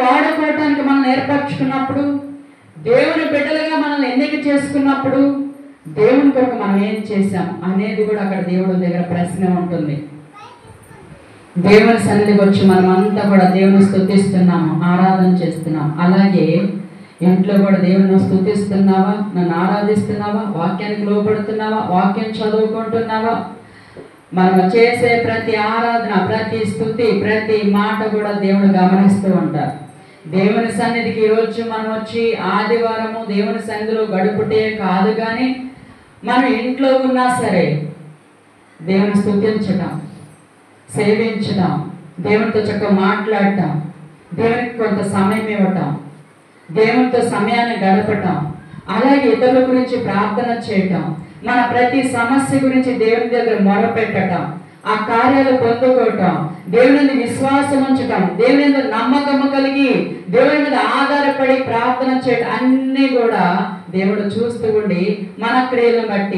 వాడుకోవటానికి మనం ఏర్పరచుకున్నప్పుడు, దేవుని బిడ్డలుగా మనల్ని ఎన్నిక చేసుకున్నప్పుడు దేవుని కొరకు మనం ఏం చేశాం అనేది కూడా అక్కడ దేవుడి దగ్గర ప్రశ్న ఉంటుంది. దేవుని సన్నిధికి వచ్చి మనం అంతా కూడా దేవుని స్తుతిస్తున్నాము, ఆరాధన చేస్తున్నాం. అలాగే ఇంట్లో కూడా దేవుని స్తుతిస్తున్నావా, నన్ను ఆరాధిస్తున్నావా, వాక్యానికి లోబడుతున్నావా, వాక్యం చదువుకుంటున్నావా? మనం చేసే ప్రతి ఆరాధన, ప్రతి స్తుతి, ప్రతి మాట కూడా దేవుడు గమనిస్తూ ఉంటారు. దేవుని సన్నిధికి ఈరోజు మనం వచ్చి ఆదివారము దేవుని సన్నిధిలో గడుపుటే కాదు, కానీ మనం ఇంట్లో ఉన్నా సరే దేవుని స్తుతించటం, సేవించడం, దేవునితో చక్కగా మాట్లాడటం, దేవునికి కొంత సమయం ఇవ్వటం, దేవునితో సమయాన్ని గడపటం, అలాగే ఇతరుల గురించి ప్రార్థన చేయటం, మన ప్రతి సమస్య గురించి దేవుని దగ్గర మొరపెట్టడం, ఆ కార్యాలు పొందుకోవటం, దేవుని మీద విశ్వాసం ఉంచటం, దేవుని మీద నమ్మకము కలిగి దేవుని మీద ఆధారపడి ప్రార్థన చేయటం, అన్నీ కూడా దేవుడు చూస్తూ ఉండి మన క్రియలను బట్టి